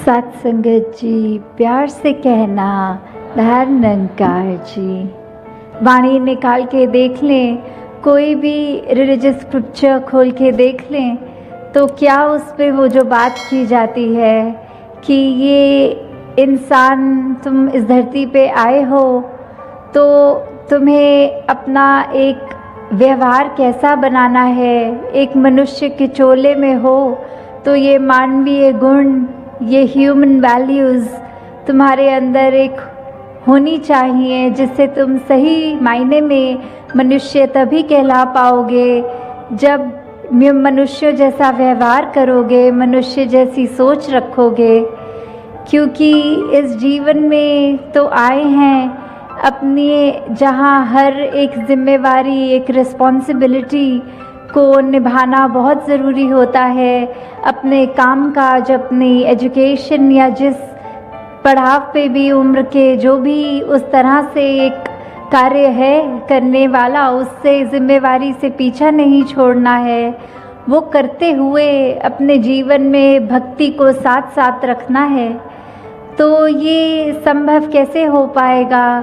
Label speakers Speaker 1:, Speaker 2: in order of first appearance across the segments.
Speaker 1: सत्संगत जी, प्यार से कहना धर निरंकार जी। वाणी निकाल के देख लें, कोई भी रिलीजियस स्क्रिप्चर खोल के देख लें तो क्या उस पे वो जो बात की जाती है कि ये इंसान, तुम इस धरती पे आए हो तो तुम्हें अपना एक व्यवहार कैसा बनाना है। एक मनुष्य के चोले में हो तो ये मानवीय गुण, ये ह्यूमन वैल्यूज़ तुम्हारे अंदर एक होनी चाहिए, जिससे तुम सही मायने में मनुष्य तभी कहला पाओगे जब मनुष्य जैसा व्यवहार करोगे, मनुष्य जैसी सोच रखोगे। क्योंकि इस जीवन में तो आए हैं अपनी, जहाँ हर एक जिम्मेवारी, एक रिस्पॉन्सिबिलिटी को निभाना बहुत ज़रूरी होता है। अपने काम काज, अपनी एजुकेशन या जिस पड़ाव पे भी उम्र के जो भी उस तरह से एक कार्य है करने वाला, उससे जिम्मेवारी से पीछा नहीं छोड़ना है। वो करते हुए अपने जीवन में भक्ति को साथ साथ रखना है। तो ये संभव कैसे हो पाएगा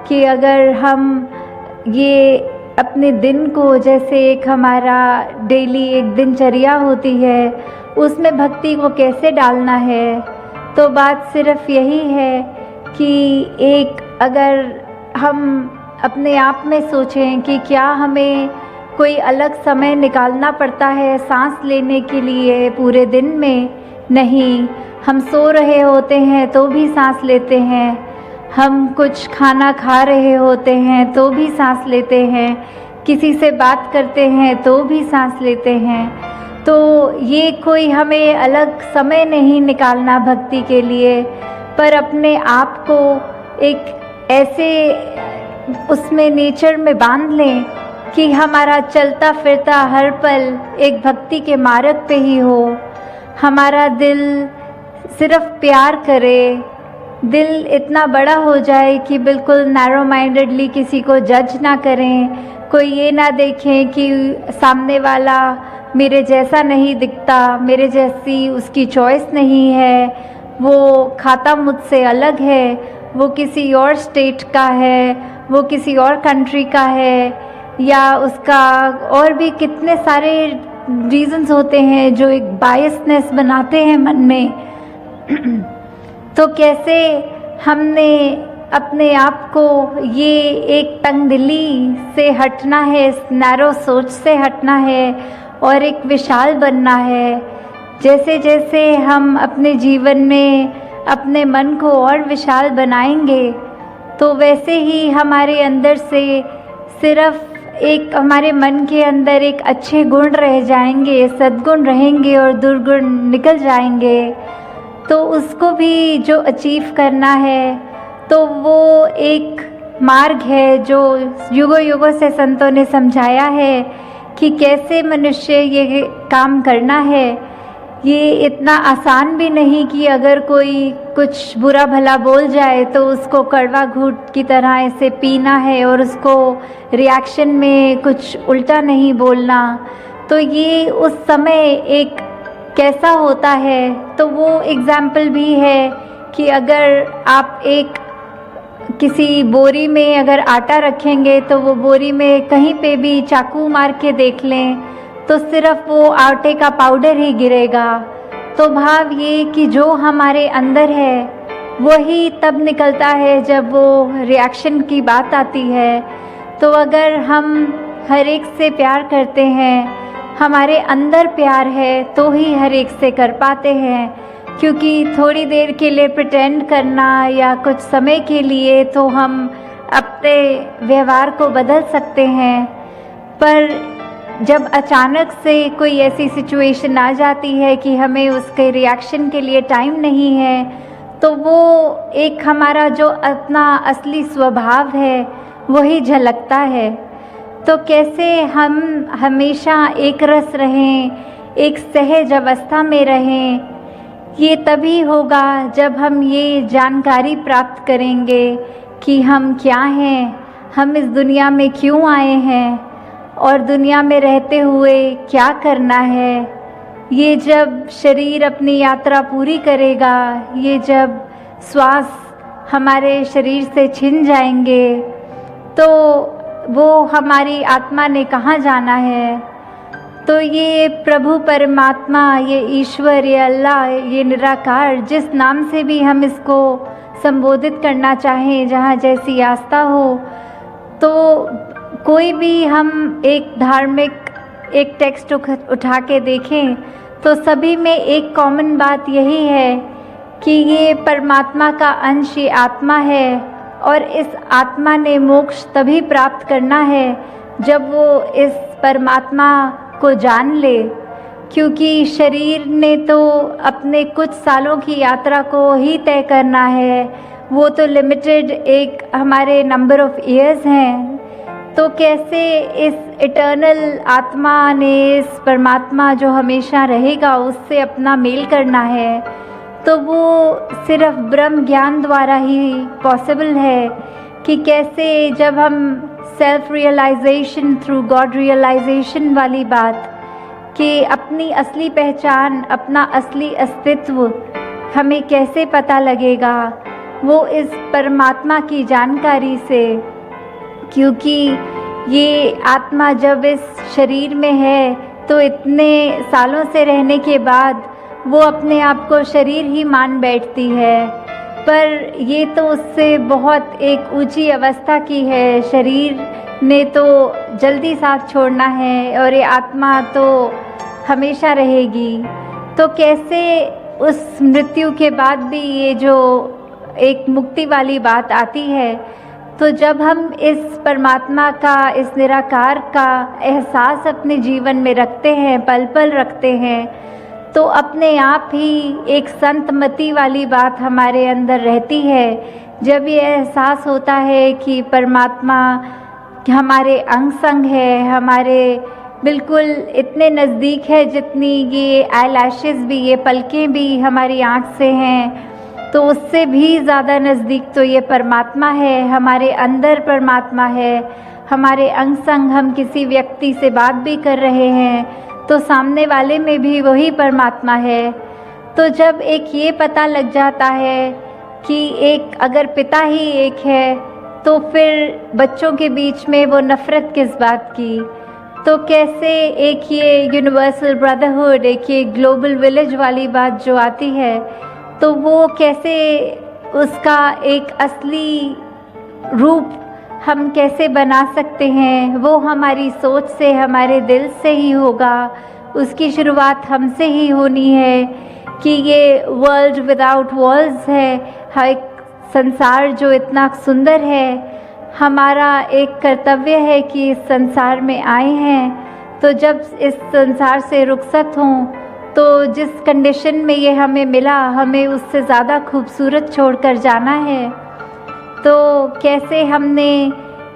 Speaker 1: कि अगर हम ये अपने दिन को, जैसे एक हमारा डेली एक दिनचर्या होती है, उसमें भक्ति को कैसे डालना है। तो बात सिर्फ यही है कि एक अगर हम अपने आप में सोचें कि क्या हमें कोई अलग समय निकालना पड़ता है सांस लेने के लिए पूरे दिन में। नहीं, हम सो रहे होते हैं तो भी सांस लेते हैं, हम कुछ खाना खा रहे होते हैं तो भी सांस लेते हैं, किसी से बात करते हैं तो भी सांस लेते हैं। तो ये कोई हमें अलग समय नहीं निकालना भक्ति के लिए, पर अपने आप को एक ऐसे उसमें नेचर में बांध लें कि हमारा चलता फिरता हर पल एक भक्ति के मार्ग पे ही हो। हमारा दिल सिर्फ प्यार करे, दिल इतना बड़ा हो जाए कि बिल्कुल नैरो माइंडेडली किसी को जज ना करें। कोई ये ना देखें कि सामने वाला मेरे जैसा नहीं दिखता, मेरे जैसी उसकी चॉइस नहीं है, वो खाता मुझसे अलग है, वो किसी और स्टेट का है, वो किसी और कंट्री का है, या उसका और भी कितने सारे रीजंस होते हैं जो एक बायसनेस बनाते हैं मन में। तो कैसे हमने अपने आप को ये एक तंगदिली से हटना है, इस नैरो सोच से हटना है और एक विशाल बनना है। जैसे जैसे हम अपने जीवन में अपने मन को और विशाल बनाएंगे तो वैसे ही हमारे अंदर से सिर्फ एक, हमारे मन के अंदर एक अच्छे गुण रह जाएंगे, सद्गुण रहेंगे और दुर्गुण निकल जाएंगे। तो उसको भी जो अचीव करना है तो वो एक मार्ग है जो युगों युगों से संतों ने समझाया है कि कैसे मनुष्य ये काम करना है। ये इतना आसान भी नहीं कि अगर कोई कुछ बुरा भला बोल जाए तो उसको कड़वा घूंट की तरह ऐसे पीना है और उसको रिएक्शन में कुछ उल्टा नहीं बोलना। तो ये उस समय एक कैसा होता है, तो वो एग्जाम्पल भी है कि अगर आप एक किसी बोरी में अगर आटा रखेंगे तो वो बोरी में कहीं पे भी चाकू मार के देख लें तो सिर्फ वो आटे का पाउडर ही गिरेगा। तो भाव ये कि जो हमारे अंदर है वही तब निकलता है जब वो रिएक्शन की बात आती है। तो अगर हम हर एक से प्यार करते हैं, हमारे अंदर प्यार है, तो ही हर एक से कर पाते हैं। क्योंकि थोड़ी देर के लिए प्रिटेंड करना या कुछ समय के लिए तो हम अपने व्यवहार को बदल सकते हैं, पर जब अचानक से कोई ऐसी सिचुएशन आ जाती है कि हमें उसके रिएक्शन के लिए टाइम नहीं है, तो वो एक हमारा जो अपना असली स्वभाव है वही झलकता है। तो कैसे हम हमेशा एक रस रहें, एक सहज अवस्था में रहें, ये तभी होगा जब हम ये जानकारी प्राप्त करेंगे कि हम क्या हैं, हम इस दुनिया में क्यों आए हैं और दुनिया में रहते हुए क्या करना है। ये जब शरीर अपनी यात्रा पूरी करेगा, ये जब श्वास हमारे शरीर से छिन जाएंगे, तो वो हमारी आत्मा ने कहाँ जाना है। तो ये प्रभु परमात्मा, ये ईश्वर, ये अल्लाह, ये निराकार, जिस नाम से भी हम इसको संबोधित करना चाहें, जहाँ जैसी आस्था हो, तो कोई भी हम एक धार्मिक एक टेक्स्ट उठा के देखें तो सभी में एक कॉमन बात यही है कि ये परमात्मा का अंश, ये आत्मा है, और इस आत्मा ने मोक्ष तभी प्राप्त करना है जब वो इस परमात्मा को जान ले। क्योंकि शरीर ने तो अपने कुछ सालों की यात्रा को ही तय करना है, वो तो लिमिटेड एक हमारे नंबर ऑफ ईयर्स हैं। तो कैसे इस इटर्नल आत्मा ने, इस परमात्मा जो हमेशा रहेगा, उससे अपना मेल करना है, तो वो सिर्फ ब्रह्म ज्ञान द्वारा ही पॉसिबल है। कि कैसे जब हम self realization through God realization वाली बात कि अपनी असली पहचान, अपना असली अस्तित्व हमें कैसे पता लगेगा, वो इस परमात्मा की जानकारी से। क्योंकि ये आत्मा जब इस शरीर में है तो इतने सालों से रहने के बाद वो अपने आप को शरीर ही मान बैठती है, पर ये तो उससे बहुत एक ऊंची अवस्था की है। शरीर ने तो जल्दी साथ छोड़ना है और ये आत्मा तो हमेशा रहेगी। तो कैसे उस मृत्यु के बाद भी ये जो एक मुक्ति वाली बात आती है, तो जब हम इस परमात्मा का, इस निराकार का एहसास अपने जीवन में रखते हैं, पल पल रखते हैं, तो अपने आप ही एक संतमति वाली बात हमारे अंदर रहती है। जब ये एहसास होता है कि परमात्मा हमारे अंग संग है, हमारे बिल्कुल इतने नज़दीक है जितनी ये आईलैशेस भी, ये पलकें भी हमारी आँख से हैं, तो उससे भी ज़्यादा नज़दीक तो ये परमात्मा है, हमारे अंदर परमात्मा है, हमारे अंग संग। हम किसी व्यक्ति से बात भी कर रहे हैं तो सामने वाले में भी वही परमात्मा है। तो जब एक ये पता लग जाता है कि एक अगर पिता ही एक है, तो फिर बच्चों के बीच में वो नफ़रत किस बात की। तो कैसे एक ये यूनिवर्सल ब्रदरहुड, एक ये ग्लोबल विलेज वाली बात जो आती है, तो वो कैसे उसका एक असली रूप हम कैसे बना सकते हैं, वो हमारी सोच से, हमारे दिल से ही होगा। उसकी शुरुआत हमसे ही होनी है कि ये वर्ल्ड विदाउट वॉल्स है, एक संसार जो इतना सुंदर है। हमारा एक कर्तव्य है कि इस संसार में आए हैं, तो जब इस संसार से रुखसत हों तो जिस कंडीशन में ये हमें मिला, हमें उससे ज़्यादा खूबसूरत छोड़कर जाना है। तो कैसे हमने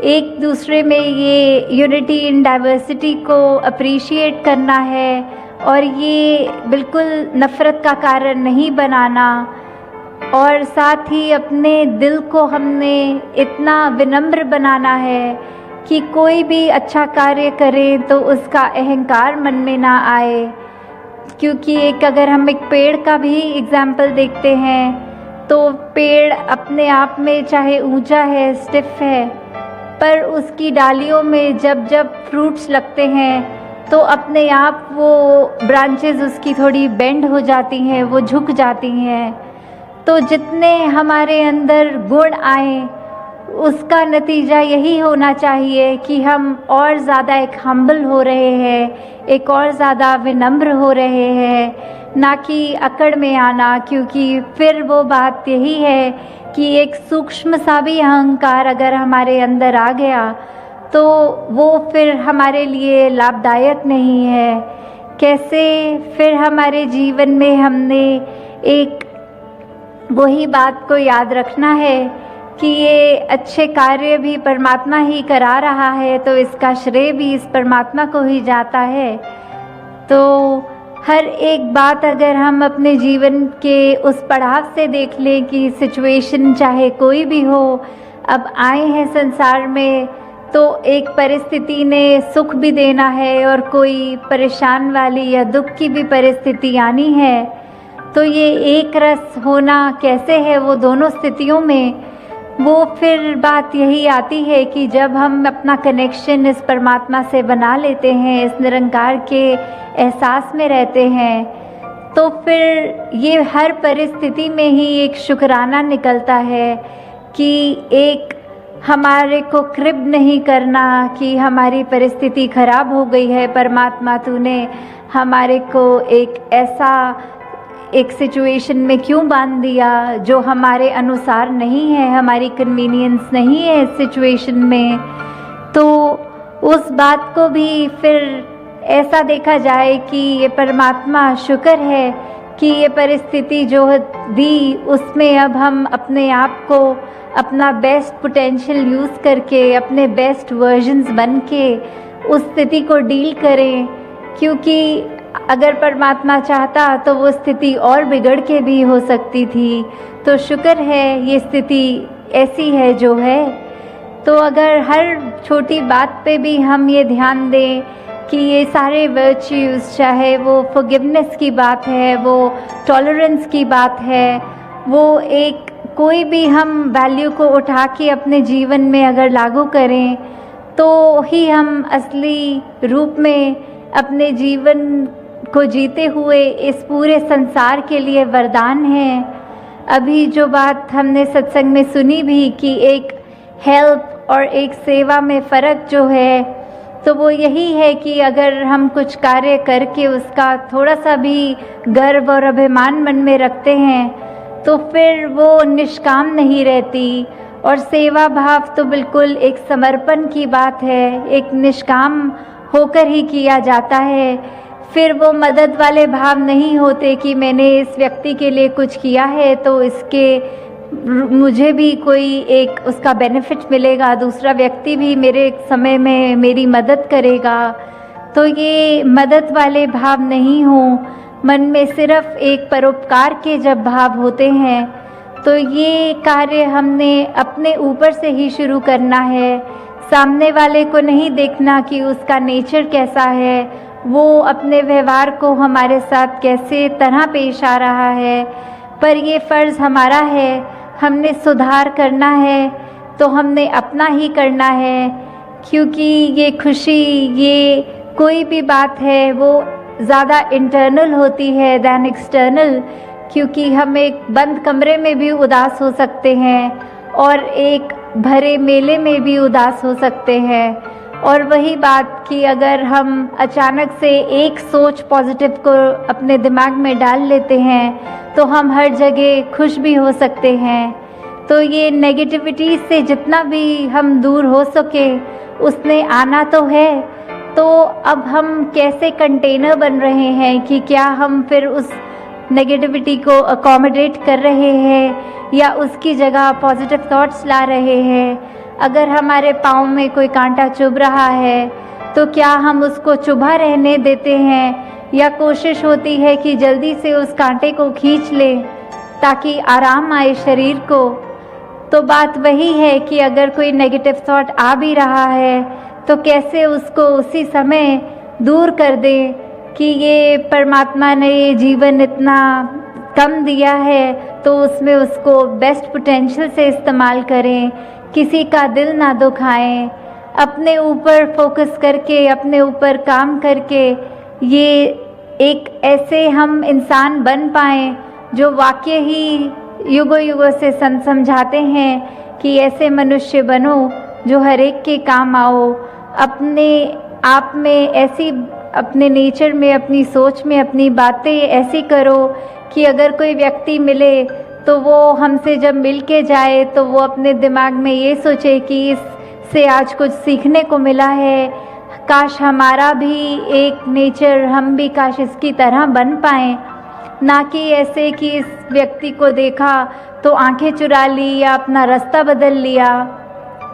Speaker 1: एक दूसरे में ये यूनिटी इन डाइवर्सिटी को अप्रिशिएट करना है और ये बिल्कुल नफ़रत का कारण नहीं बनाना। और साथ ही अपने दिल को हमने इतना विनम्र बनाना है कि कोई भी अच्छा कार्य करें तो उसका अहंकार मन में ना आए। क्योंकि एक अगर हम एक पेड़ का भी एग्जाम्पल देखते हैं, तो पेड़ अपने आप में चाहे ऊंचा है, स्टिफ है, पर उसकी डालियों में जब जब फ्रूट्स लगते हैं तो अपने आप वो ब्रांचेस उसकी थोड़ी बेंड हो जाती हैं, वो झुक जाती हैं। तो जितने हमारे अंदर गुण आए उसका नतीजा यही होना चाहिए कि हम और ज़्यादा एक हम्बल हो रहे हैं, एक और ज़्यादा विनम्र हो रहे हैं, ना कि अकड़ में आना। क्योंकि फिर वो बात यही है कि एक सूक्ष्म सा भी अहंकार अगर हमारे अंदर आ गया तो वो फिर हमारे लिए लाभदायक नहीं है। कैसे फिर हमारे जीवन में हमने एक वही बात को याद रखना है कि ये अच्छे कार्य भी परमात्मा ही करा रहा है, तो इसका श्रेय भी इस परमात्मा को ही जाता है। तो हर एक बात अगर हम अपने जीवन के उस पड़ाव से देख लें कि सिचुएशन चाहे कोई भी हो, अब आए हैं संसार में तो एक परिस्थिति ने सुख भी देना है और कोई परेशान वाली या दुख की भी परिस्थिति आनी है, तो ये एक रस होना कैसे है वो दोनों स्थितियों में, वो फिर बात यही आती है कि जब हम अपना कनेक्शन इस परमात्मा से बना लेते हैं, इस निरंकार के एहसास में रहते हैं, तो फिर ये हर परिस्थिति में ही एक शुक्राना निकलता है कि एक हमारे को क्रिब नहीं करना कि हमारी परिस्थिति खराब हो गई है, परमात्मा तूने हमारे को एक सिचुएशन में क्यों बांध दिया जो हमारे अनुसार नहीं है, हमारी कन्वीनियंस नहीं है इस सिचुएशन में। तो उस बात को भी फिर ऐसा देखा जाए कि ये परमात्मा शुक्र है कि ये परिस्थिति जो दी उसमें अब हम अपने आप को अपना बेस्ट पोटेंशियल यूज़ करके अपने बेस्ट वर्जन्स बन के उस स्थिति को डील करें, क्योंकि अगर परमात्मा चाहता तो वो स्थिति और बिगड़ के भी हो सकती थी। तो शुक्र है ये स्थिति ऐसी है जो है। तो अगर हर छोटी बात पे भी हम ये ध्यान दें कि ये सारे वर्च्यूज़, चाहे वो फॉरगिवनेस की बात है, वो टॉलरेंस की बात है, वो एक कोई भी हम वैल्यू को उठा के अपने जीवन में अगर लागू करें तो ही हम असली रूप में अपने जीवन को जीते हुए इस पूरे संसार के लिए वरदान हैं। अभी जो बात हमने सत्संग में सुनी भी कि एक हेल्प और एक सेवा में फ़र्क जो है, तो वो यही है कि अगर हम कुछ कार्य करके उसका थोड़ा सा भी गर्व और अभिमान मन में रखते हैं तो फिर वो निष्काम नहीं रहती। और सेवा भाव तो बिल्कुल एक समर्पण की बात है, एक निष्काम होकर ही किया जाता है। फिर वो मदद वाले भाव नहीं होते कि मैंने इस व्यक्ति के लिए कुछ किया है तो इसके मुझे भी कोई एक उसका बेनिफिट मिलेगा, दूसरा व्यक्ति भी मेरे समय में मेरी मदद करेगा। तो ये मदद वाले भाव नहीं हो, मन में सिर्फ एक परोपकार के जब भाव होते हैं तो ये कार्य हमने अपने ऊपर से ही शुरू करना है। सामने वाले को नहीं देखना कि उसका नेचर कैसा है, वो अपने व्यवहार को हमारे साथ कैसे तरह पेश आ रहा है, पर ये फ़र्ज़ हमारा है, हमने सुधार करना है तो हमने अपना ही करना है। क्योंकि ये खुशी, ये कोई भी बात है वो ज़्यादा इंटरनल होती है दैन एक्सटर्नल, क्योंकि हम एक बंद कमरे में भी उदास हो सकते हैं और एक भरे मेले में भी उदास हो सकते हैं। और वही बात कि अगर हम अचानक से एक सोच पॉजिटिव को अपने दिमाग में डाल लेते हैं तो हम हर जगह खुश भी हो सकते हैं। तो ये नेगेटिविटी से जितना भी हम दूर हो सके उसने आना तो है। तो अब हम कैसे कंटेनर बन रहे हैं कि क्या हम फिर उस नेगेटिविटी को अकोमोडेट कर रहे हैं या उसकी जगह पॉजिटिव थॉट्स ला रहे हैं। अगर हमारे पाँव में कोई कांटा चुभ रहा है तो क्या हम उसको चुभा रहने देते हैं या कोशिश होती है कि जल्दी से उस कांटे को खींच लें ताकि आराम आए शरीर को। तो बात वही है कि अगर कोई नेगेटिव थॉट आ भी रहा है तो कैसे उसको उसी समय दूर कर दें कि ये परमात्मा ने ये जीवन इतना कम दिया है तो उसमें उसको बेस्ट पोटेंशियल से इस्तेमाल करें, किसी का दिल ना दुखाएं, अपने ऊपर फोकस करके अपने ऊपर काम करके ये एक ऐसे हम इंसान बन पाएँ जो वाकई ही युगों युगों से समझाते हैं कि ऐसे मनुष्य बनो जो हर एक के काम आओ। अपने आप में ऐसी, अपने नेचर में, अपनी सोच में अपनी बातें ऐसी करो कि अगर कोई व्यक्ति मिले तो वो हमसे जब मिल के जाए तो वो अपने दिमाग में ये सोचे कि इससे आज कुछ सीखने को मिला है, काश हमारा भी एक नेचर, हम भी काश इसकी तरह बन पाएँ। ना कि ऐसे कि इस व्यक्ति को देखा तो आंखें चुरा ली या अपना रास्ता बदल लिया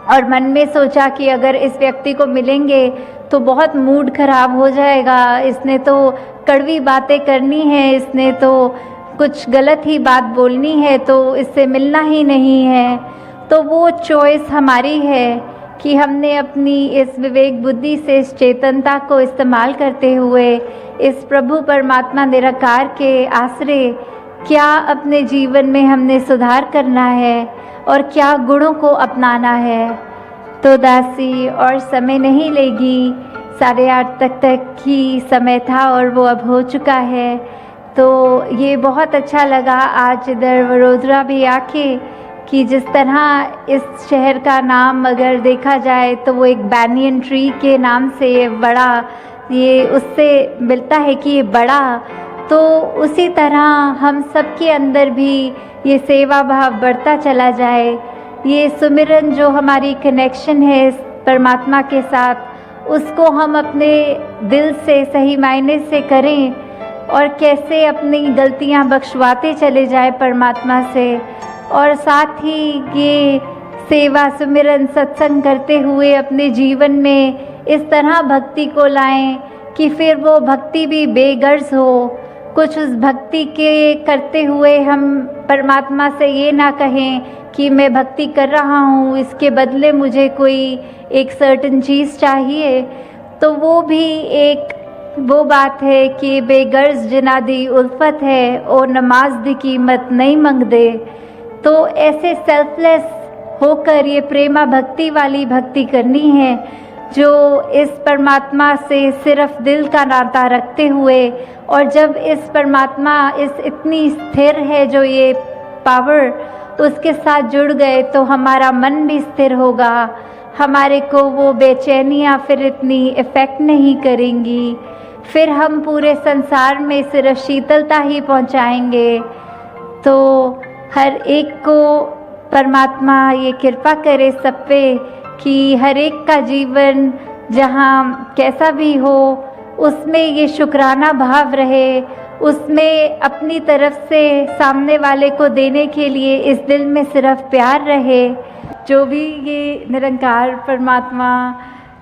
Speaker 1: और मन में सोचा कि अगर इस व्यक्ति को मिलेंगे तो बहुत मूड ख़राब हो जाएगा, इसने तो कड़वी बातें करनी है, इसने तो कुछ गलत ही बात बोलनी है, तो इससे मिलना ही नहीं है। तो वो चॉइस हमारी है कि हमने अपनी इस विवेक बुद्धि से इस चेतनता को इस्तेमाल करते हुए इस प्रभु परमात्मा निराकार के आश्रय क्या अपने जीवन में हमने सुधार करना है और क्या गुणों को अपनाना है। तो दासी और समय नहीं लेगी, 8:30 तक ही समय था और वो अब हो चुका है। तो ये बहुत अच्छा लगा आज इधर वडोदरा भी आके कि जिस तरह इस शहर का नाम अगर देखा जाए तो वो एक बैनियन ट्री के नाम से बड़ा, ये उससे मिलता है कि ये बड़ा, तो उसी तरह हम सबके अंदर भी ये सेवा भाव बढ़ता चला जाए। ये सुमिरन जो हमारी कनेक्शन है इस परमात्मा के साथ, उसको हम अपने दिल से सही मायने से करें और कैसे अपनी गलतियां बख्शवाते चले जाए परमात्मा से, और साथ ही ये सेवा सुमिरन सत्संग करते हुए अपने जीवन में इस तरह भक्ति को लाएं कि फिर वो भक्ति भी बेगर्ज हो। कुछ उस भक्ति के करते हुए हम परमात्मा से ये ना कहें कि मैं भक्ति कर रहा हूँ, इसके बदले मुझे कोई एक सर्टेन चीज़ चाहिए। तो वो भी एक वो बात है कि बेगर्ज जिना दी उल्फत है और नमाज दी कीमत नहीं मंग दे। तो ऐसे सेल्फलेस होकर ये प्रेमा भक्ति वाली भक्ति करनी है जो इस परमात्मा से सिर्फ दिल का नाता रखते हुए, और जब इस परमात्मा इस इतनी स्थिर है जो ये पावर उसके साथ जुड़ गए तो हमारा मन भी स्थिर होगा, हमारे को वो बेचैनियाँ फिर इतनी इफ़ेक्ट नहीं करेंगी, फिर हम पूरे संसार में सिर्फ शीतलता ही पहुँचाएंगे। तो हर एक को परमात्मा ये कृपा करे सब पे कि हर एक का जीवन जहाँ कैसा भी हो उसमें ये शुक्राना भाव रहे, उसमें अपनी तरफ से सामने वाले को देने के लिए इस दिल में सिर्फ प्यार रहे। जो भी ये निरंकार परमात्मा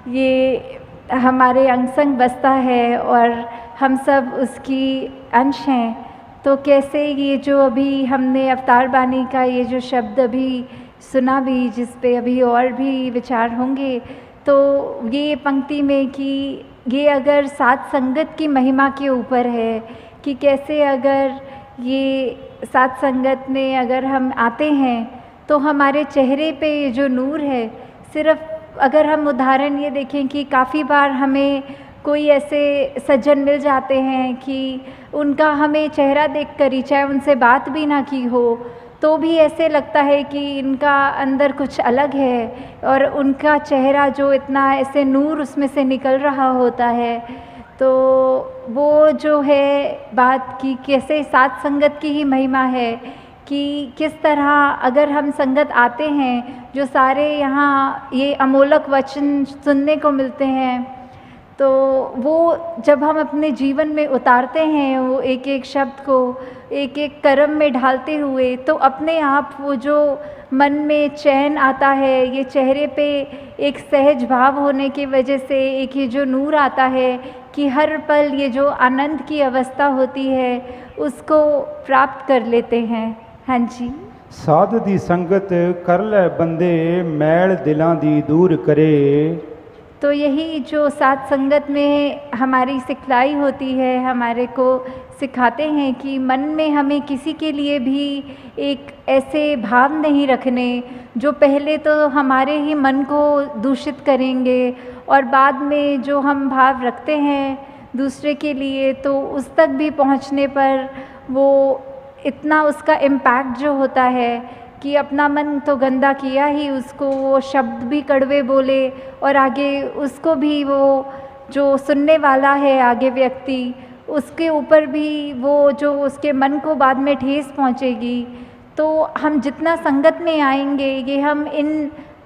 Speaker 1: ये हमारे अंग संग बसता है और हम सब उसकी अंश हैं, तो कैसे ये जो अभी हमने अवतार बानी का ये जो शब्द अभी सुना भी, जिस पे अभी और भी विचार होंगे, तो ये पंक्ति में कि ये अगर साथ संगत की महिमा के ऊपर है कि कैसे अगर ये साथ संगत में अगर हम आते हैं तो हमारे चेहरे पे ये जो नूर है, सिर्फ अगर हम उदाहरण ये देखें कि काफ़ी बार हमें कोई ऐसे सज्जन मिल जाते हैं कि उनका हमें चेहरा देखकर ही, चाहे उनसे बात भी ना की हो, तो भी ऐसे लगता है कि इनका अंदर कुछ अलग है और उनका चेहरा जो इतना ऐसे नूर उसमें से निकल रहा होता है। तो वो जो है बात की कैसे साथ संगत की ही महिमा है कि किस तरह अगर हम संगत आते हैं, जो सारे यहाँ ये अमोलक वचन सुनने को मिलते हैं, तो वो जब हम अपने जीवन में उतारते हैं वो एक एक शब्द को एक एक कर्म में ढालते हुए, तो अपने आप वो जो मन में चैन आता है, ये चेहरे पे एक सहज भाव होने की वजह से एक ये जो नूर आता है कि हर पल ये जो आनंद की अवस्था होती है उसको प्राप्त कर लेते हैं। हाँ जी।
Speaker 2: साध दी संगत कर ले बंदे मैल दिलां दी दूर करे।
Speaker 1: तो यही जो साथ संगत में हमारी सिखलाई होती है, हमारे को सिखाते हैं कि मन में हमें किसी के लिए भी एक ऐसे भाव नहीं रखने जो पहले तो हमारे ही मन को दूषित करेंगे और बाद में जो हम भाव रखते हैं दूसरे के लिए तो उस तक भी पहुंचने पर वो इतना उसका इम्पैक्ट जो होता है कि अपना मन तो गंदा किया ही, उसको वो शब्द भी कड़वे बोले और आगे उसको भी वो जो सुनने वाला है आगे व्यक्ति उसके ऊपर भी वो जो उसके मन को बाद में ठेस पहुंचेगी। तो हम जितना संगत में आएंगे ये हम इन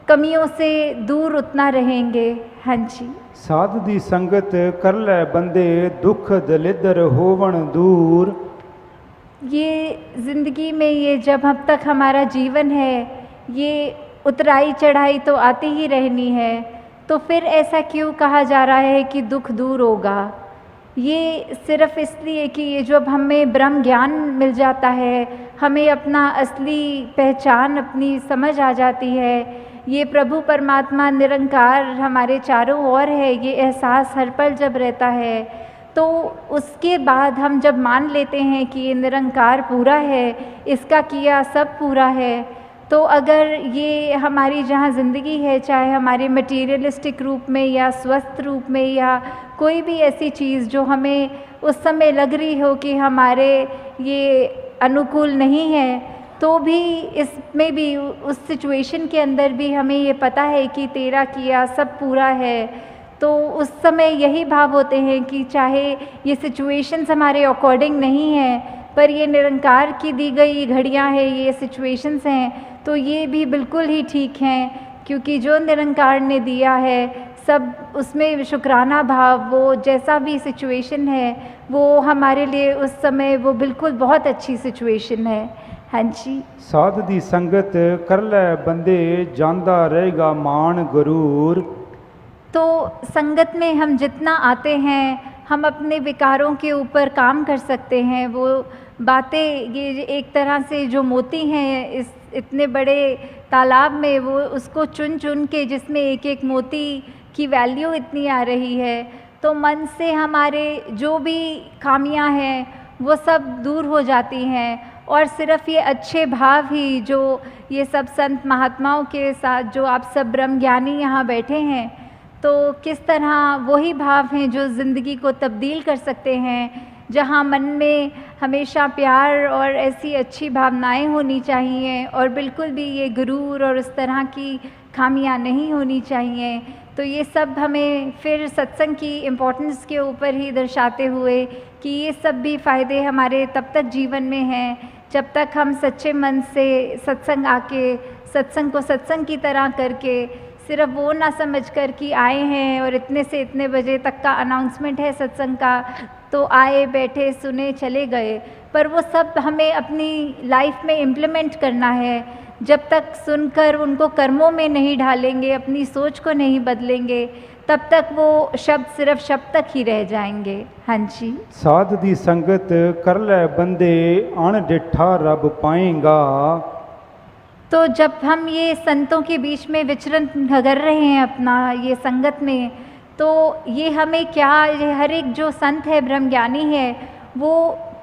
Speaker 1: कमियों से दूर उतना रहेंगे। हाँ जी।
Speaker 2: साध दी संगत कर ले बंदे दुख दलिदर होवन दूर।
Speaker 1: ये ज़िंदगी में ये जब अब तक हमारा जीवन है ये उतराई चढ़ाई तो आती ही रहनी है, तो फिर ऐसा क्यों कहा जा रहा है कि दुख दूर होगा? ये सिर्फ़ इसलिए कि ये जब हमें ब्रह्म ज्ञान मिल जाता है, हमें अपना असली पहचान अपनी समझ आ जाती है, ये प्रभु परमात्मा निरंकार हमारे चारों ओर है, ये एहसास हर पल जब रहता है, तो उसके बाद हम जब मान लेते हैं कि ये निरंकार पूरा है, इसका किया सब पूरा है, तो अगर ये हमारी जहाँ ज़िंदगी है, चाहे हमारे मटीरियलिस्टिक रूप में या स्वस्थ रूप में या कोई भी ऐसी चीज़ जो हमें उस समय लग रही हो कि हमारे ये अनुकूल नहीं है, तो भी इसमें भी उस सिचुएशन के अंदर भी हमें ये पता है कि तेरा किया सब पूरा है। तो उस समय यही भाव होते हैं कि चाहे ये सिचुएशंस हमारे अकॉर्डिंग नहीं है, पर ये निरंकार की दी गई घड़ियाँ हैं, ये सिचुएशंस हैं, तो ये भी बिल्कुल ही ठीक हैं, क्योंकि जो निरंकार ने दिया है सब उसमें शुक्राना भाव, वो जैसा भी सिचुएशन है वो हमारे लिए उस समय वो बिल्कुल बहुत अच्छी सिचुएशन है। हाँ जी।
Speaker 2: साध दी संगत कर ले बंदे जांदा रहेगा मान गरूर।
Speaker 1: तो संगत में हम जितना आते हैं हम अपने विकारों के ऊपर काम कर सकते हैं। वो बातें ये एक तरह से जो मोती हैं इस इतने बड़े तालाब में, वो उसको चुन चुन के जिसमें एक एक मोती की वैल्यू इतनी आ रही है, तो मन से हमारे जो भी खामियां हैं वो सब दूर हो जाती हैं, और सिर्फ ये अच्छे भाव ही जो ये सब संत महात्माओं के साथ जो आप सब ब्रह्म ज्ञानी यहाँ बैठे हैं, तो किस तरह वही भाव हैं जो ज़िंदगी को तब्दील कर सकते हैं। जहाँ मन में हमेशा प्यार और ऐसी अच्छी भावनाएं होनी चाहिए और बिल्कुल भी ये गुरूर और उस तरह की खामियां नहीं होनी चाहिए। तो ये सब हमें फिर सत्संग की इम्पोर्टेंस के ऊपर ही दर्शाते हुए कि ये सब भी फ़ायदे हमारे तब तक जीवन में हैं जब तक हम सच्चे मन से सत्संग आके सत्संग को सत्संग की तरह करके, सिर्फ वो ना समझ कर कि आए हैं और इतने से इतने बजे तक का अनाउंसमेंट है सत्संग का, तो आए बैठे सुने चले गए, पर वो सब हमें अपनी लाइफ में इम्प्लीमेंट करना है। जब तक सुनकर उनको कर्मों में नहीं ढालेंगे, अपनी सोच को नहीं बदलेंगे, तब तक वो शब्द सिर्फ शब्द तक ही रह जाएंगे। हाँ जी।
Speaker 2: साध दी संगत कर ले बंदे अण डिठा रब पाएगा।
Speaker 1: तो जब हम ये संतों के बीच में विचरण कर रहे हैं अपना ये संगत में, तो ये हमें क्या, ये हर एक जो संत है ब्रह्मज्ञानी है वो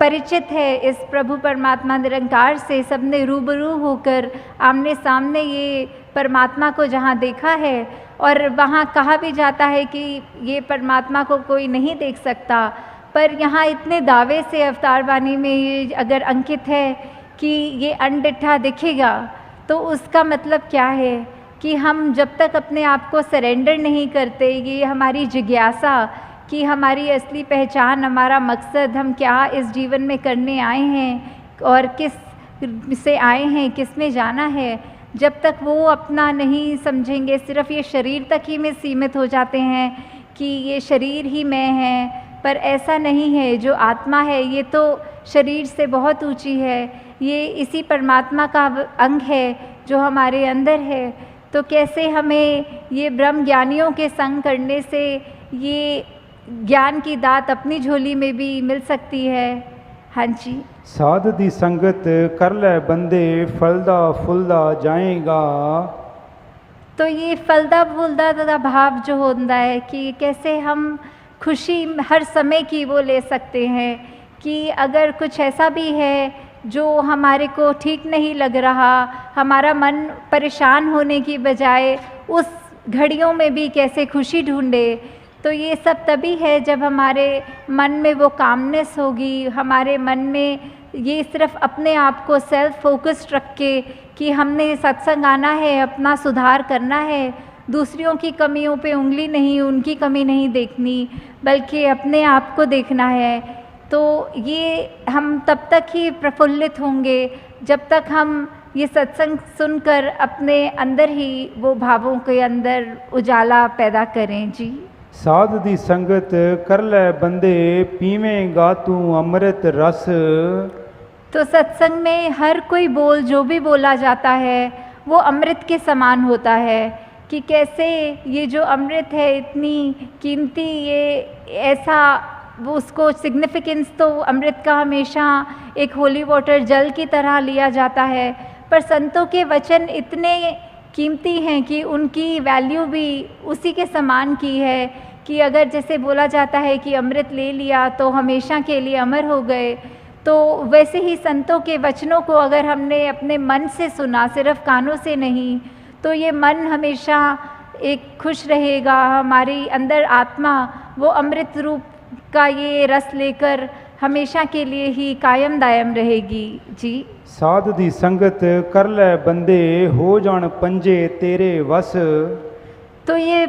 Speaker 1: परिचित है इस प्रभु परमात्मा निरंकार से। सबने रूबरू होकर आमने सामने ये परमात्मा को जहाँ देखा है, और वहाँ कहा भी जाता है कि ये परमात्मा को कोई नहीं देख सकता, पर यहाँ इतने दावे से अवतार वाणी में ये अगर अंकित है कि ये अनडिठा दिखेगा, तो उसका मतलब क्या है कि हम जब तक अपने आप को सरेंडर नहीं करते, ये हमारी जिज्ञासा कि हमारी असली पहचान, हमारा मकसद, हम क्या इस जीवन में करने आए हैं और किस से आए हैं, किस में जाना है, जब तक वो अपना नहीं समझेंगे, सिर्फ ये शरीर तक ही में सीमित हो जाते हैं कि ये शरीर ही मैं है, पर ऐसा नहीं है। जो आत्मा है ये तो शरीर से बहुत ऊंची है, ये इसी परमात्मा का अंग है जो हमारे अंदर है। तो कैसे हमें ये ब्रह्म ज्ञानियों के संग करने से ये ज्ञान की दात अपनी झोली में भी मिल सकती है। हाँ जी।
Speaker 2: साध दी संगत कर ले बंदे फलदा फुलदा जाएगा।
Speaker 1: तो ये फलदा फूलदा का भाव जो होता है कि कैसे हम खुशी हर समय की वो ले सकते हैं कि अगर कुछ ऐसा भी है जो हमारे को ठीक नहीं लग रहा, हमारा मन परेशान होने की बजाय उस घड़ियों में भी कैसे खुशी ढूंढे। तो ये सब तभी है जब हमारे मन में वो कामनेस होगी, हमारे मन में ये सिर्फ अपने आप को सेल्फ फोकस्ड रख के कि हमने सत्संग आना है, अपना सुधार करना है, दूसरों की कमियों पे उंगली नहीं, उनकी कमी नहीं देखनी, बल्कि अपने आप को देखना है। तो ये हम तब तक ही प्रफुल्लित होंगे जब तक हम ये सत्संग सुनकर अपने अंदर ही वो भावों के अंदर उजाला पैदा करें। जी।
Speaker 2: साध दी संगत कर ले बंदे पीवेंगा तू अमृत रस।
Speaker 1: तो सत्संग में हर कोई बोल जो भी बोला जाता है वो अमृत के समान होता है कि कैसे ये जो अमृत है इतनी कीमती, ये ऐसा वो उसको सिग्निफिकेंस तो अमृत का हमेशा एक होली वाटर जल की तरह लिया जाता है, पर संतों के वचन इतने कीमती हैं कि उनकी वैल्यू भी उसी के समान की है कि अगर जैसे बोला जाता है कि अमृत ले लिया तो हमेशा के लिए अमर हो गए, तो वैसे ही संतों के वचनों को अगर हमने अपने मन से सुना, सिर्फ कानों से नहीं, तो ये मन हमेशा एक खुश रहेगा, हमारी अंदर आत्मा वो अमृत रूप का ये रस लेकर हमेशा के लिए ही कायम दायम रहेगी। जी।
Speaker 2: साध दी संगत कर ले बंदे हो जान पंजे तेरे वस।
Speaker 1: तो ये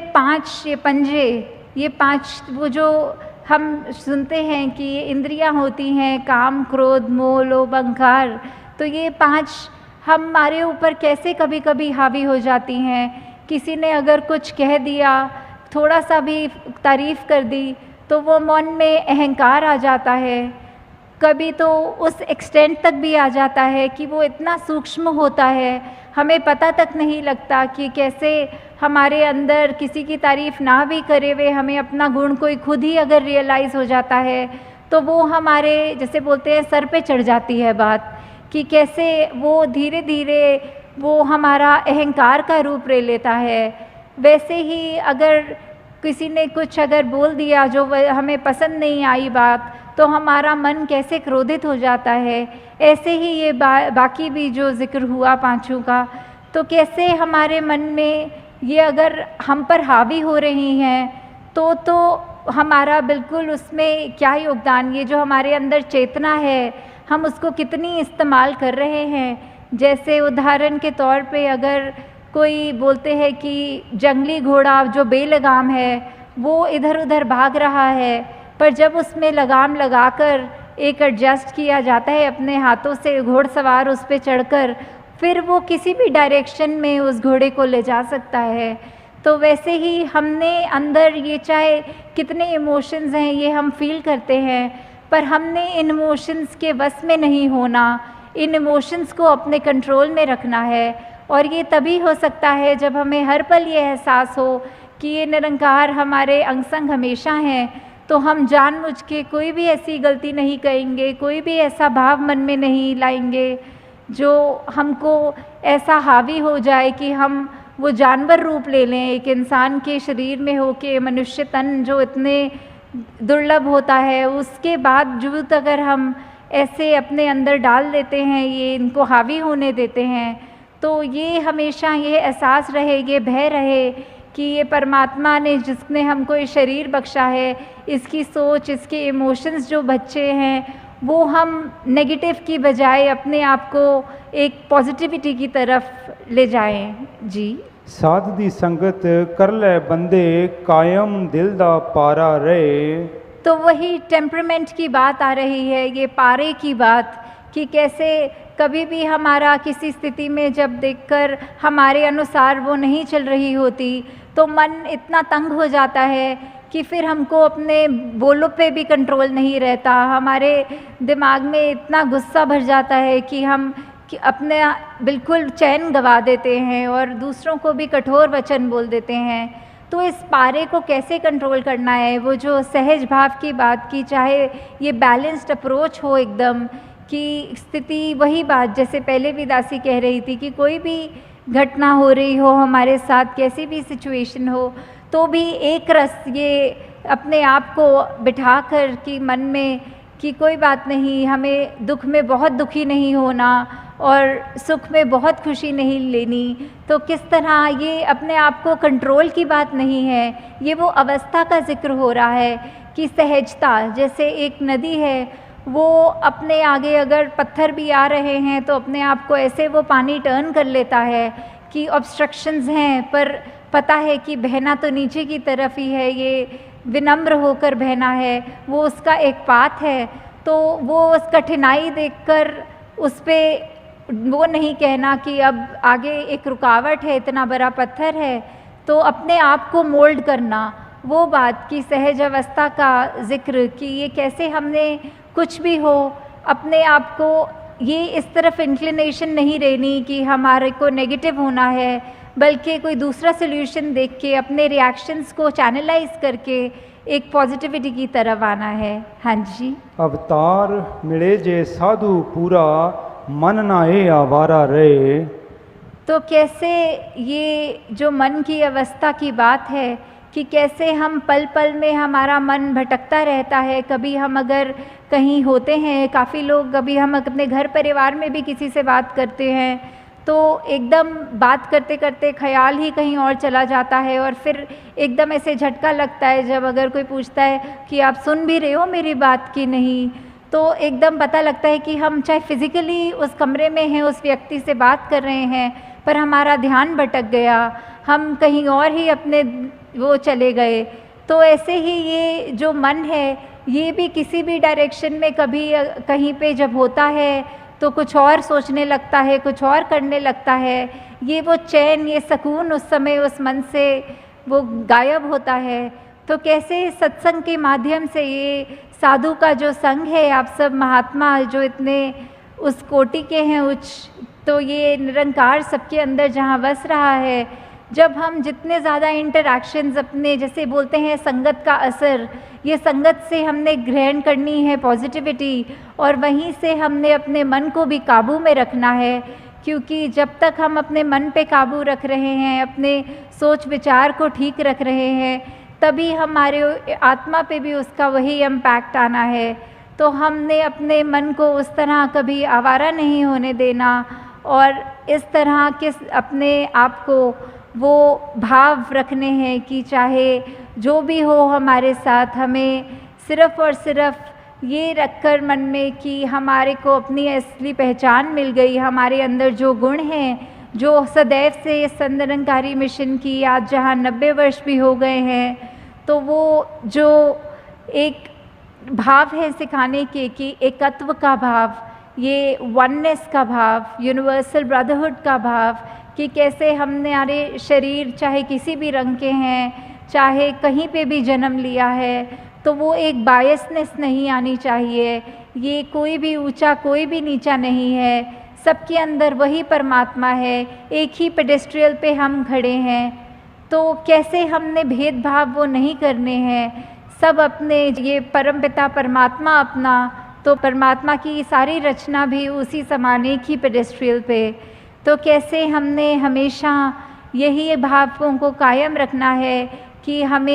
Speaker 1: पंजे, ये 5 वो जो हम सुनते हैं कि ये इंद्रियां होती हैं, काम क्रोध मोह लोभ अहंकार, तो ये 5 हमारे ऊपर कैसे कभी कभी हावी हो जाती हैं। किसी ने अगर कुछ कह दिया, थोड़ा सा भी तारीफ कर दी, तो वो मन में अहंकार आ जाता है। कभी तो उस एक्सटेंट तक भी आ जाता है कि वो इतना सूक्ष्म होता है, हमें पता तक नहीं लगता कि कैसे हमारे अंदर किसी की तारीफ़ ना भी करे हुए हमें अपना गुण कोई खुद ही अगर रियलाइज़ हो जाता है, तो वो हमारे जैसे बोलते हैं सर पे चढ़ जाती है बात, कि कैसे वो धीरे धीरे वो हमारा अहंकार का रूप ले लेता है। वैसे ही अगर किसी ने कुछ अगर बोल दिया जो हमें पसंद नहीं आई बात, तो हमारा मन कैसे क्रोधित हो जाता है। ऐसे ही ये बाकी भी जो जिक्र हुआ 5 का, तो कैसे हमारे मन में ये अगर हम पर हावी हो रही हैं, तो हमारा बिल्कुल उसमें क्या योगदान, ये जो हमारे अंदर चेतना है हम उसको कितनी इस्तेमाल कर रहे हैं। जैसे उदाहरण के तौर पे अगर कोई बोलते हैं कि जंगली घोड़ा जो बेलगाम है वो इधर उधर भाग रहा है, पर जब उसमें लगाम लगाकर एक एडजस्ट किया जाता है अपने हाथों से, घोड़सवार उस पर चढ़कर फिर वो किसी भी डायरेक्शन में उस घोड़े को ले जा सकता है। तो वैसे ही हमने अंदर ये चाहे कितने इमोशंस हैं ये हम फील करते हैं, पर हमने इन इमोशंस के वश में नहीं होना, इन इमोशंस को अपने कंट्रोल में रखना है। और ये तभी हो सकता है जब हमें हर पल ये एहसास हो कि ये निरंकार हमारे अंग संग हमेशा हैं, तो हम जानबूझ के कोई भी ऐसी गलती नहीं करेंगे, कोई भी ऐसा भाव मन में नहीं लाएंगे जो हमको ऐसा हावी हो जाए कि हम वो जानवर रूप ले लें, एक इंसान के शरीर में हो के मनुष्य तन जो इतने दुर्लभ होता है, उसके बावजूद अगर हम ऐसे अपने अंदर डाल देते हैं, ये इनको हावी होने देते हैं, तो ये हमेशा ये एहसास रहे, ये भय रहे कि ये परमात्मा ने जिसने हमको ये शरीर बख्शा है, इसकी सोच, इसके इमोशंस जो बच्चे हैं, वो हम नेगेटिव की बजाय अपने आप को एक पॉजिटिविटी की तरफ ले जाएं। जी।
Speaker 2: साध दी संगत कर ले बंदे कायम दिल दा पारा रहे।
Speaker 1: तो वही टेम्परामेंट की बात आ रही है, ये पारे की बात, कि कैसे कभी भी हमारा किसी स्थिति में जब देखकर हमारे अनुसार वो नहीं चल रही होती, तो मन इतना तंग हो जाता है कि फिर हमको अपने बोलों पे भी कंट्रोल नहीं रहता, हमारे दिमाग में इतना गुस्सा भर जाता है कि हम अपने बिल्कुल चैन गंवा देते हैं और दूसरों को भी कठोर वचन बोल देते हैं। तो इस पारे को कैसे कंट्रोल करना है, वो जो सहज भाव की बात की, चाहे ये बैलेंस्ड अप्रोच हो एकदम, कि स्थिति वही बात जैसे पहले भी दासी कह रही थी कि कोई भी घटना हो रही हो हमारे साथ, कैसी भी सिचुएशन हो, तो भी एक रस ये अपने आप को बिठाकर कि मन में कि कोई बात नहीं, हमें दुख में बहुत दुखी नहीं होना और सुख में बहुत खुशी नहीं लेनी। तो किस तरह ये अपने आप को कंट्रोल की बात नहीं है, ये वो अवस्था का जिक्र हो रहा है कि सहजता, जैसे एक नदी है वो अपने आगे अगर पत्थर भी आ रहे हैं तो अपने आप को ऐसे वो पानी टर्न कर लेता है कि ऑब्स्ट्रक्शंस हैं, पर पता है कि बहना तो नीचे की तरफ ही है, ये विनम्र होकर बहना है, वो उसका एक पाथ है। तो वो उस कठिनाई देखकर उस पर वो नहीं कहना कि अब आगे एक रुकावट है, इतना बड़ा पत्थर है, तो अपने आप को मोल्ड करना, वो बात की सहज अवस्था का जिक्र कि ये कैसे हमने कुछ भी हो अपने आप को ये इस तरफ इंक्लिनेशन नहीं रहनी कि हमारे को नेगेटिव होना है, बल्कि कोई दूसरा सोल्यूशन देख के अपने रिएक्शंस को चैनलाइज करके एक पॉजिटिविटी की तरफ आना है। हाँ जी।
Speaker 2: अवतार मिले जे साधु पूरा मन ना ए आवारा रहे।
Speaker 1: तो कैसे ये जो मन की अवस्था की बात है कि कैसे हम पल पल में हमारा मन भटकता रहता है। कभी हम अगर कहीं होते हैं, काफ़ी लोग, कभी हम अपने घर परिवार में भी किसी से बात करते हैं तो एकदम बात करते करते ख्याल ही कहीं और चला जाता है और फिर एकदम ऐसे झटका लगता है जब अगर कोई पूछता है कि आप सुन भी रहे हो मेरी बात कि नहीं, तो एकदम पता लगता है कि हम चाहे फिज़िकली उस कमरे में हैं, उस व्यक्ति से बात कर रहे हैं, पर हमारा ध्यान भटक गया, हम कहीं और ही अपने वो चले गए। तो ऐसे ही ये जो मन है ये भी किसी भी डायरेक्शन में कभी कहीं पे जब होता है तो कुछ और सोचने लगता है, कुछ और करने लगता है। ये वो चैन, ये सुकून उस समय उस मन से वो गायब होता है। तो कैसे सत्संग के माध्यम से ये साधु का जो संग है, आप सब महात्मा जो इतने उस कोटि के हैं उच्च, तो ये निरंकार सबके अंदर जहाँ बस रहा है, जब हम जितने ज़्यादा इंटरैक्शंस अपने, जैसे बोलते हैं संगत का असर, ये संगत से हमने ग्रहण करनी है पॉजिटिविटी और वहीं से हमने अपने मन को भी काबू में रखना है। क्योंकि जब तक हम अपने मन पे काबू रख रहे हैं, अपने सोच विचार को ठीक रख रहे हैं, तभी हमारे आत्मा पे भी उसका वही इम्पैक्ट आना है। तो हमने अपने मन को उस तरह कभी आवारा नहीं होने देना और इस तरह के अपने आप को वो भाव रखने हैं कि चाहे जो भी हो हमारे साथ, हमें सिर्फ़ और सिर्फ ये रखकर मन में कि हमारे को अपनी असली पहचान मिल गई, हमारे अंदर जो गुण हैं, जो सदैव से इस निरंकारी मिशन की आज जहाँ 90 वर्ष भी हो गए हैं, तो वो जो एक भाव है सिखाने के कि एकत्व का भाव, ये वननेस का भाव, यूनिवर्सल ब्रदरहुड का भाव, कि कैसे हमारे शरीर चाहे किसी भी रंग के हैं, चाहे कहीं पे भी जन्म लिया है, तो वो एक बायसनेस नहीं आनी चाहिए। ये कोई भी ऊंचा कोई भी नीचा नहीं है, सबके अंदर वही परमात्मा है, एक ही पेडेस्ट्रियल पे हम खड़े हैं। तो कैसे हमने भेदभाव वो नहीं करने हैं, सब अपने ये परमपिता परमात्मा अपना, तो परमात्मा की सारी रचना भी उसी समान एक ही पेडेस्ट्रियल पे। तो कैसे हमने हमेशा यही भावों को कायम रखना है कि हम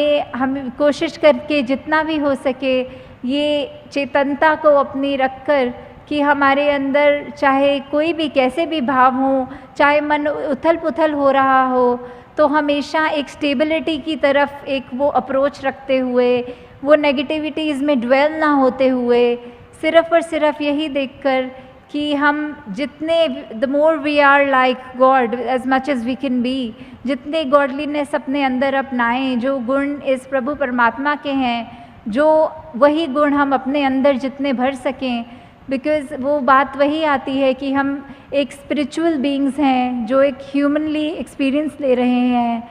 Speaker 1: कोशिश करके जितना भी हो सके ये चेतनता को अपनी रखकर कि हमारे अंदर चाहे कोई भी कैसे भी भाव हो, चाहे मन उथल पुथल हो रहा हो, तो हमेशा एक स्टेबिलिटी की तरफ एक वो अप्रोच रखते हुए, वो नेगेटिविटीज़ में ड्वेल ना होते हुए, सिर्फ़ और सिर्फ यही देखकर कि हम जितने the more we are like God as much as we can be, जितने गॉडलीनेस अपने अंदर अपनाएं, जो गुण इस प्रभु परमात्मा के हैं, जो वही गुण हम अपने अंदर जितने भर सकें, बिकॉज़ वो बात वही आती है कि हम एक स्पिरिचुअल बीइंग्स हैं जो एक ह्यूमनली एक्सपीरियंस ले रहे हैं।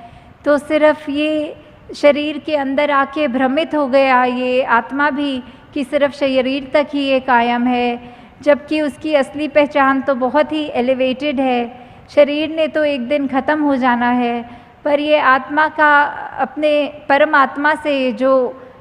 Speaker 1: तो सिर्फ ये शरीर के अंदर आके भ्रमित हो गया ये आत्मा भी कि सिर्फ शरीर तक ही ये कायम है, जबकि उसकी असली पहचान तो बहुत ही एलिवेटेड है। शरीर ने तो एक दिन ख़त्म हो जाना है, पर ये आत्मा का अपने परमात्मा से जो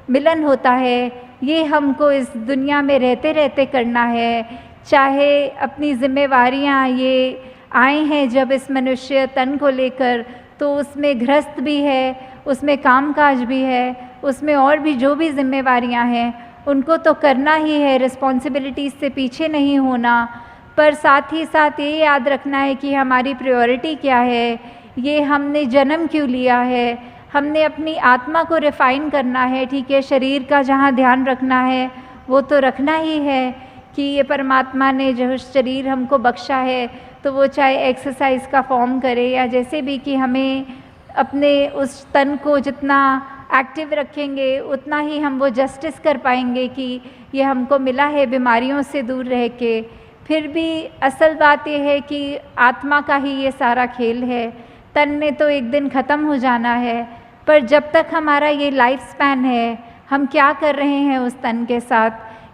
Speaker 1: मिलन होता है, ये हमको इस दुनिया में रहते रहते करना है। चाहे अपनी जिम्मेवारियाँ ये आए हैं जब इस मनुष्य तन को लेकर, तो उसमें गृहस्थ भी है, उसमें कामकाज भी है, उसमें और भी जो भी जिम्मेवारियाँ हैं उनको तो करना ही है, रिस्पॉन्सिबिलिटीज़ से पीछे नहीं होना। पर साथ ही साथ ये याद रखना है कि हमारी प्रायोरिटी क्या है, ये हमने जन्म क्यों लिया है, हमने अपनी आत्मा को रिफ़ाइन करना है। ठीक है, शरीर का जहाँ ध्यान रखना है वो तो रखना ही है कि ये परमात्मा ने जो शरीर हमको बख्शा है, तो वो चाहे एक्सरसाइज का फॉर्म करे या जैसे भी, कि हमें अपने उस तन को जितना एक्टिव रखेंगे उतना ही हम वो जस्टिस कर पाएंगे कि ये हमको मिला है बीमारियों से दूर रह के। फिर भी असल बात ये है कि आत्मा का ही ये सारा खेल है, तन ने तो एक दिन ख़त्म हो जाना है, पर जब तक हमारा ये लाइफ स्पैन है, हम क्या कर रहे हैं उस तन के साथ,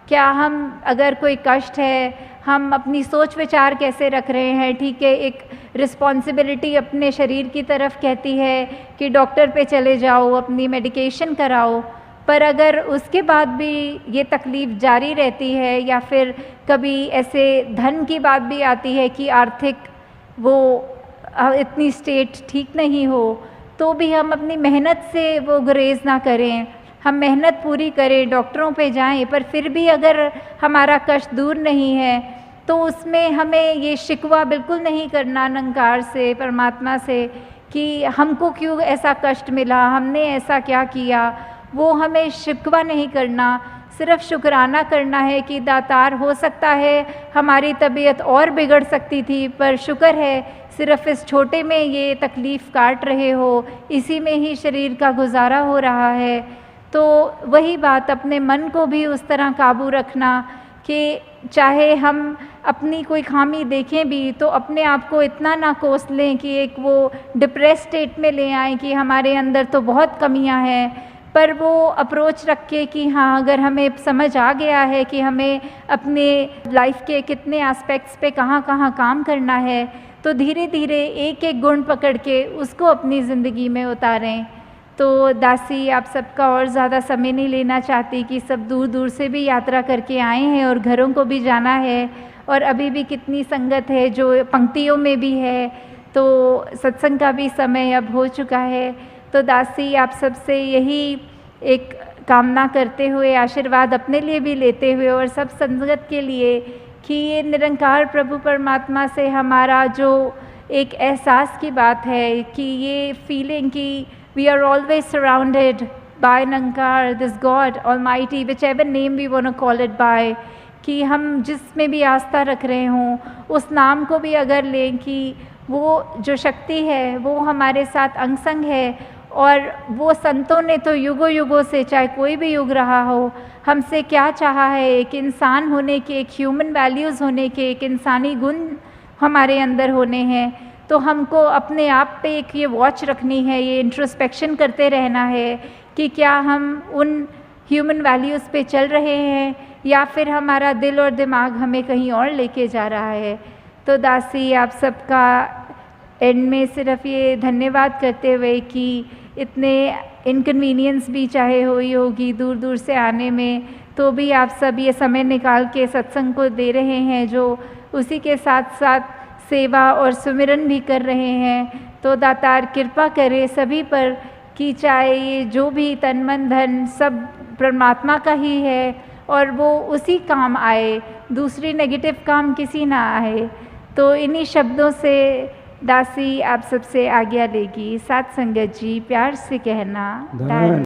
Speaker 1: क्या हम अगर कोई कष्ट है, हम अपनी सोच विचार कैसे रख रहे हैं। ठीक है, एक रिस्पॉन्सिबिलिटी अपने शरीर की तरफ कहती है कि डॉक्टर पे चले जाओ, अपनी मेडिकेशन कराओ, पर अगर उसके बाद भी ये तकलीफ़ जारी रहती है या फिर कभी ऐसे धन की बात भी आती है कि आर्थिक वो इतनी स्टेट ठीक नहीं हो तो भी हम अपनी मेहनत से वो गुरेज ना करें, हम मेहनत पूरी करें, डॉक्टरों पे जाएं, पर फिर भी अगर हमारा कष्ट दूर नहीं है तो उसमें हमें ये शिकवा बिल्कुल नहीं करना निरंकार से, परमात्मा से, कि हमको क्यों ऐसा कष्ट मिला, हमने ऐसा क्या किया। वो हमें शिकवा नहीं करना, सिर्फ शुक्राना करना है कि दातार, हो सकता है हमारी तबीयत और बिगड़ सकती थी, पर शुक्र है सिर्फ इस छोटे में ये तकलीफ़ काट रहे हो, इसी में ही शरीर का गुजारा हो रहा है। तो वही बात, अपने मन को भी उस तरह काबू रखना कि चाहे हम अपनी कोई खामी देखें भी तो अपने आप को इतना ना कोस लें कि एक वो डिप्रेस स्टेट में ले आएँ कि हमारे अंदर तो बहुत कमियां हैं, पर वो अप्रोच रख के कि हाँ, अगर हमें समझ आ गया है कि हमें अपने लाइफ के कितने एस्पेक्ट्स पे कहाँ कहाँ काम करना है, तो धीरे धीरे एक एक गुण पकड़ के उसको अपनी ज़िंदगी में उतारें। तो दासी, आप सबका और ज़्यादा समय नहीं लेना चाहती कि सब दूर दूर से भी यात्रा करके आए हैं और घरों को भी जाना है, और अभी भी कितनी संगत है जो पंक्तियों में भी है, तो सत्संग का भी समय अब हो चुका है। तो दासी, आप सबसे यही एक कामना करते हुए, आशीर्वाद अपने लिए भी लेते हुए और सब संगत के लिए, कि ये निरंकार प्रभु परमात्मा से हमारा जो एक एहसास की बात है कि ये फीलिंग कि we are always surrounded by Nirankar, this God almighty, whichever name we want to call it by, कि हम जिसमें भी आस्था रख रहे हों उस नाम को भी अगर लें कि वो जो शक्ति है वो हमारे साथ अंग संग है, और वो संतों ने तो युगों युगों से, चाहे कोई भी युग रहा हो, हमसे क्या चाहा है, एक इंसान होने के, एक ह्यूमन वैल्यूज़ होने के, एक इंसानी गुण हमारे अंदर होने हैं। तो हमको अपने आप पे एक ये वॉच रखनी है, ये इंट्रोस्पेक्शन करते रहना है कि क्या हम उन ह्यूमन वैल्यूज़ पे चल रहे हैं या फिर हमारा दिल और दिमाग हमें कहीं और लेके जा रहा है। तो दासी, आप सबका एंड में सिर्फ ये धन्यवाद करते हुए कि इतने इनकन्वीनियंस भी चाहे हुई होगी दूर दूर से आने में, तो भी आप सब ये समय निकाल के सत्संग को दे रहे हैं, जो उसी के साथ साथ सेवा और सुमिरन भी कर रहे हैं। तो दातार कृपा करे सभी पर कि चाहे ये जो भी तन मन धन सब परमात्मा का ही है और वो उसी काम आए, दूसरी नेगेटिव काम किसी ना आए। तो इन्हीं शब्दों से दासी आप सबसे आज्ञा लेगी। साथ संगत जी, प्यार से कहना।